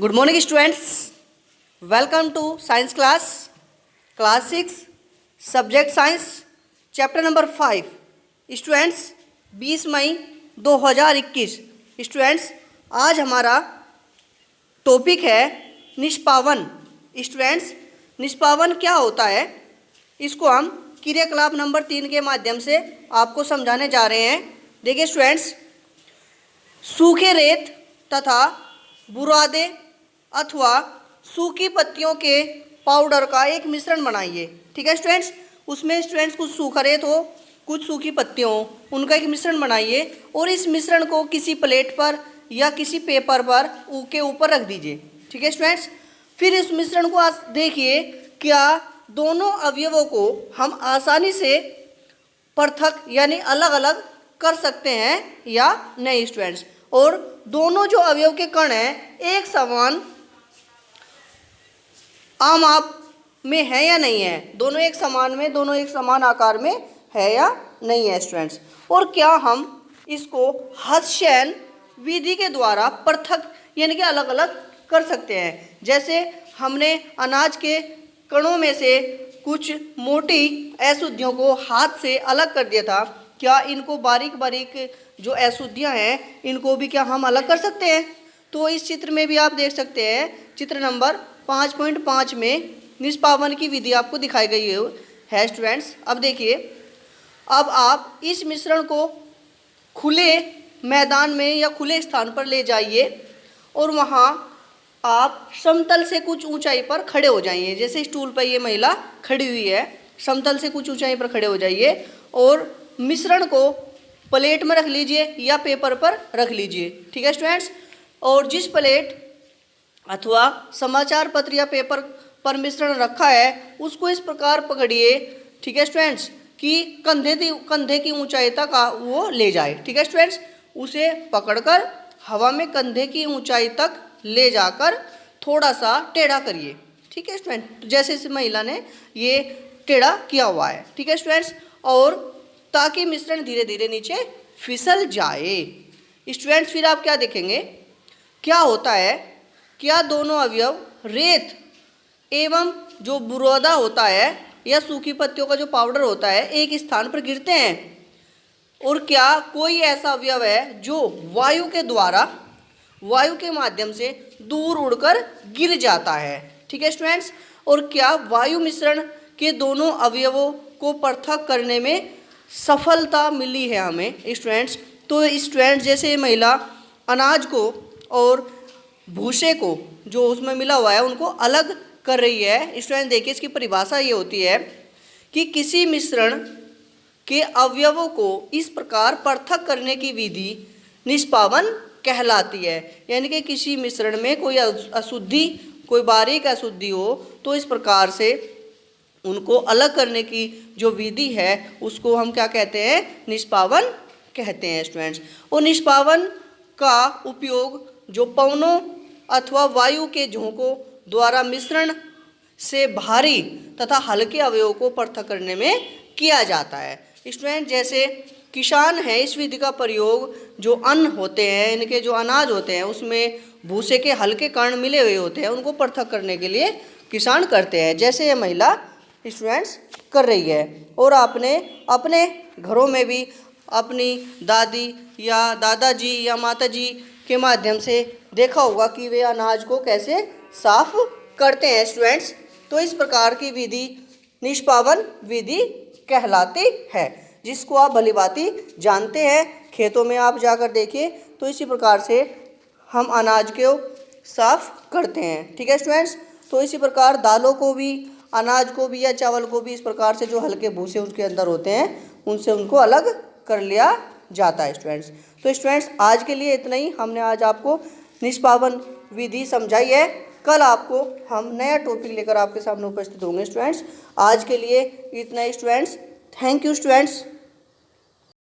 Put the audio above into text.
Good morning students, welcome to science class 6 subject science chapter number 5। Students 20 May 2021। Students आज हमारा topic है निष्पावन। Students निष्पावन क्या होता है, इसको हम क्रियाकलाप नंबर 3 के माध्यम से आपको समझाने जा रहे हैं। देखिए स्टूडेंट्स, सूखे रेत तथा बुरादे अथवा सूखी पत्तियों के पाउडर का एक मिश्रण बनाइए। ठीक है स्टूडेंट्स, उसमें स्टूडेंट्स कुछ सूखा रेत हो, कुछ सूखी पत्तियों हो, उनका एक मिश्रण बनाइए और इस मिश्रण को किसी प्लेट पर या किसी पेपर पर के ऊपर रख दीजिए। ठीक है स्टूडेंट्स, फिर इस मिश्रण को देखिए क्या दोनों अवयवों को हम आसानी से पृथक यानी अलग अलग कर सकते हैं या नहीं स्टूडेंट्स। और दोनों जो अवयव के कण हैं एक समान आमाप में है या नहीं है, दोनों एक समान में, दोनों एक समान आकार में है या नहीं है स्टूडेंट्स। और क्या हम इसको हस्तचयन विधि के द्वारा पृथक यानी कि अलग अलग कर सकते हैं। जैसे हमने अनाज के कणों में से कुछ मोटी अशुद्धियों को हाथ से अलग कर दिया था, क्या इनको बारीक बारीक जो अशुद्धियाँ हैं इनको भी क्या हम अलग कर सकते हैं? तो इस चित्र में भी आप देख सकते हैं, चित्र नंबर 5.5 में निष्पावन की विधि आपको दिखाई गई है स्टूडेंट्स। अब देखिए, अब आप इस मिश्रण को खुले मैदान में या खुले स्थान पर ले जाइए और वहाँ आप समतल से कुछ ऊंचाई पर खड़े हो जाइए। जैसे स्टूल पर ये महिला खड़ी हुई है, समतल से कुछ ऊंचाई पर खड़े हो जाइए और मिश्रण को प्लेट में रख लीजिए या पेपर पर रख लीजिए। ठीक है स्टूडेंट्स, और जिस प्लेट अथवा समाचार पत्र या पेपर पर मिश्रण रखा है उसको इस प्रकार पकड़िए, ठीक है स्टूडेंट्स, कि कंधे की ऊंचाई तक वो ले जाए। ठीक है स्टूडेंट्स, उसे पकड़कर हवा में कंधे की ऊंचाई तक ले जाकर थोड़ा सा टेढ़ा करिए। ठीक है स्टूडेंट, जैसे इस महिला ने ये टेढ़ा किया हुआ है। ठीक है स्टूडेंट्स, और ताकि मिश्रण धीरे धीरे नीचे फिसल जाए। स्टूडेंट्स फिर आप क्या देखेंगे, क्या होता है, क्या दोनों अवयव रेत एवं जो बुरादा होता है या सूखी पत्तियों का जो पाउडर होता है एक स्थान पर गिरते हैं, और क्या कोई ऐसा अवयव है जो वायु के द्वारा वायु के माध्यम से दूर उड़कर गिर जाता है। ठीक है स्टूडेंट्स, और क्या वायु मिश्रण के दोनों अवयवों को पृथक करने में सफलता मिली है हमें स्टूडेंट्स। तो स्टूडेंट्स जैसे महिला अनाज को और भूसे को जो उसमें मिला हुआ है उनको अलग कर रही है। स्टूडेंट देखिए, इसकी परिभाषा ये होती है कि किसी मिश्रण के अवयवों को इस प्रकार पृथक करने की विधि निष्पावन कहलाती है। यानी कि किसी मिश्रण में कोई अशुद्धि, कोई बारीक अशुद्धि हो तो इस प्रकार से उनको अलग करने की जो विधि है उसको हम क्या कहते हैं, निष्पावन कहते हैं स्टूडेंट्स। और निष्पावन का उपयोग जो पवनों अथवा वायु के झोंकों द्वारा मिश्रण से भारी तथा हल्के अवयवों को पृथक करने में किया जाता है। स्टूडेंट जैसे किसान है, इस विधि का प्रयोग जो अन्न होते हैं, इनके जो अनाज होते हैं उसमें भूसे के हल्के कण मिले हुए होते हैं, उनको पृथक करने के लिए किसान करते हैं, जैसे ये महिला स्टूडेंट्स कर रही है। और आपने अपने घरों में भी अपनी दादी या दादाजी या माताजी के माध्यम से देखा होगा कि वे अनाज को कैसे साफ करते हैं स्टूडेंट्स। तो इस प्रकार की विधि निष्पावन विधि कहलाती है, जिसको आप भलीभांति जानते हैं। खेतों में आप जाकर देखिए तो इसी प्रकार से हम अनाज को साफ करते हैं। ठीक है स्टूडेंट्स, तो इसी प्रकार दालों को भी, अनाज को भी या चावल को भी इस प्रकार से जो हल्के भूसे उसके अंदर होते हैं उनसे उनको अलग कर लिया जाता है स्टूडेंट्स। तो स्टूडेंट्स आज के लिए इतना ही, हमने आज आपको निष्पावन विधि समझाई है। कल आपको हम नया टॉपिक लेकर आपके सामने उपस्थित होंगे स्टूडेंट्स। आज के लिए इतना ही स्टूडेंट्स। Thank you students.